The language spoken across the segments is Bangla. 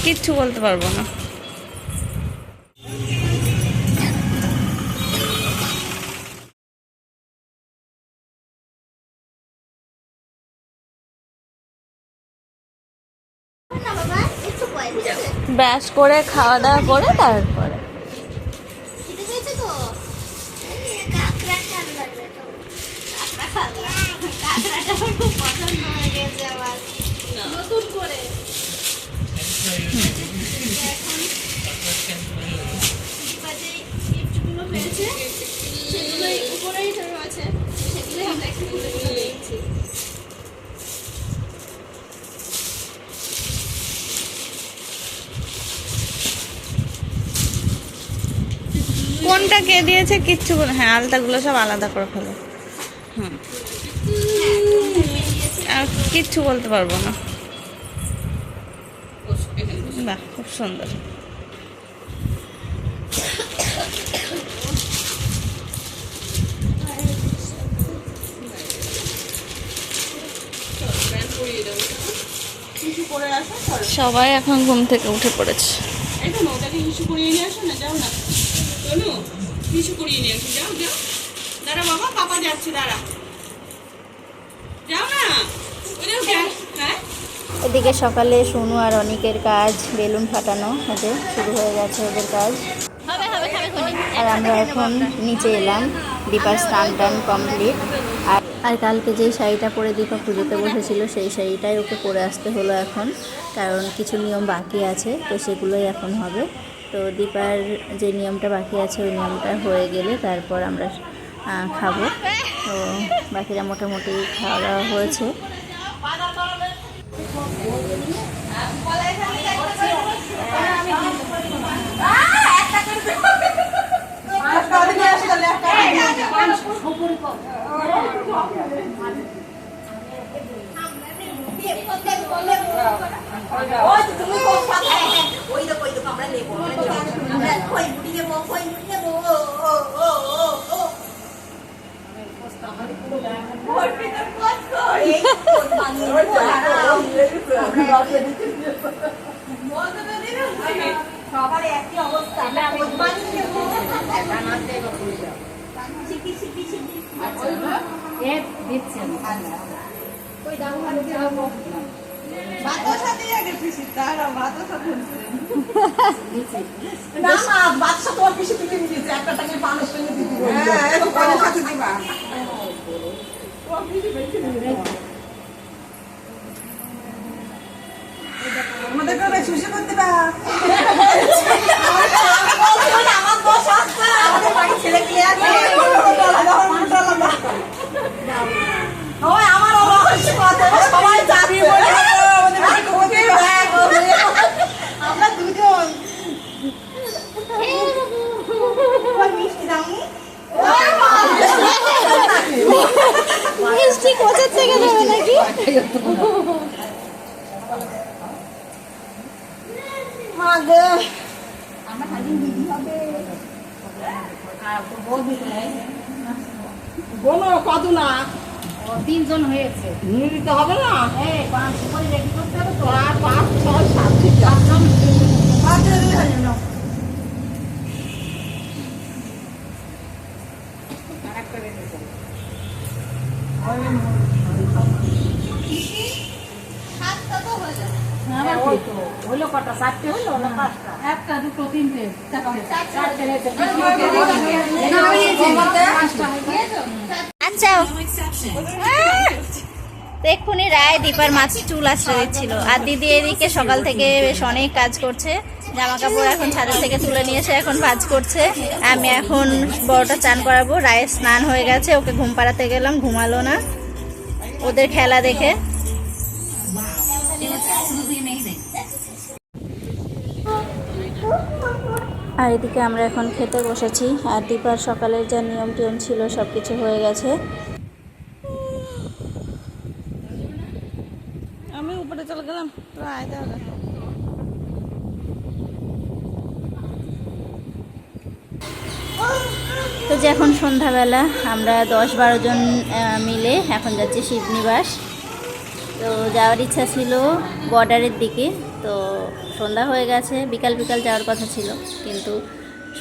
কিচ্ছু বলতে পারবো না। ব্রাশ করে খাওয়া দাওয়া করে তারপরে কোনটা কে দিয়েছে কিচ্ছু হ্যাঁ আলতাগুলো সব আলাদা করে ফেলো। হুম আর কিচ্ছু বলতে পারবো না। বাহ খুব সুন্দর। সবাই এখন ঘুম থেকে উঠে পড়েছে। এদিকে সকালে সোনু আর অনিকের কাজ বেলুন ফাটানো ওদের শুরু হয়ে গেছে ওদের কাজ। আর আমরা এখন নিচে এলাম, দীপার স্নান টান কমপ্লিট। আর কালকে যেই শাড়িটা পরে দীপা পুজোতে বসেছিল সেই শাড়িটাই ওকে পরে আসতে হলো এখন, কারণ কিছু নিয়ম বাকি আছে তো সেগুলোই এখন হবে। তো দীপার যে নিয়মটা বাকি আছে ওই নিয়মটা হয়ে গেলে তারপর আমরা খাবো। তো বাকিরা মোটামুটি খাওয়া দাওয়া হয়েছে। সবার একই অবস্থা। আমাদের করে সুশি করতে বা আমার বস আসছে আমাদের বাড়ি ছেলে কি আছে ওই আমার অবশ্য কথা সবাই যাবি বলে আমাদের বাড়ি কোতে ব্যাগ আমরা দুজন ওই মিষ্টি দামু মিষ্টি কোথা থেকে দেবে নাকি মাগে আমরা খালি দিদি হবে আর বউ দিতে বোনো কত না ও তিনজন হয়েছে নিতে হবে না এই পাঁচ করে রেডি করতে হবে তো আর 5 6 7 ঠিক আছে পাঁচ রেডি হয়ে যাও আরেকটা রেডি করো সাতটা তো হয়ে যাবে হলো কটা চারটে হলো না পাঁচটা একটা দুটো তিনটে চারটে আচ্ছা এক্ষুনি রায় দীপার মাছ চুল আশ্রয় দিচ্ছিল। আর দিদি এদিকে সকাল থেকে বেশ অনেক কাজ করছে, জামা কাপড় এখন ছাদের থেকে তুলে নিয়ে এসে এখন ভাঁজ করছে। আমি এখন বড়টা চান করাবো। রায়ের স্নান হয়ে গেছে, ওকে ঘুম পাড়াতে গেলাম, ঘুমালো না ওদের খেলা দেখে। আর এদিকে আমরা এখন খেতে বসেছি। আর দীপার সকালের যা নিয়ম টিয়ম ছিল সব কিছু হয়ে গেছে। আমি উপরে চলে গেলাম। তো যে এখন সন্ধ্যাবেলা আমরা 10-12 জন মিলে এখন যাচ্ছি শিবনিবাস। তো যাওয়ার ইচ্ছা ছিল বর্ডারের দিকে, তো তো সন্ধ্যা হয়ে গেছে, বিকাল বিকাল যাওয়ার কথা ছিল, কিন্তু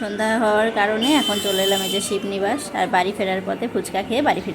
সন্ধ্যা হওয়ার কারণে এখন চলে এলাম এই যে শিবনিবাস। আর বাড়ি ফেরার পথে ফুচকা খেয়ে বাড়ি ফিরব।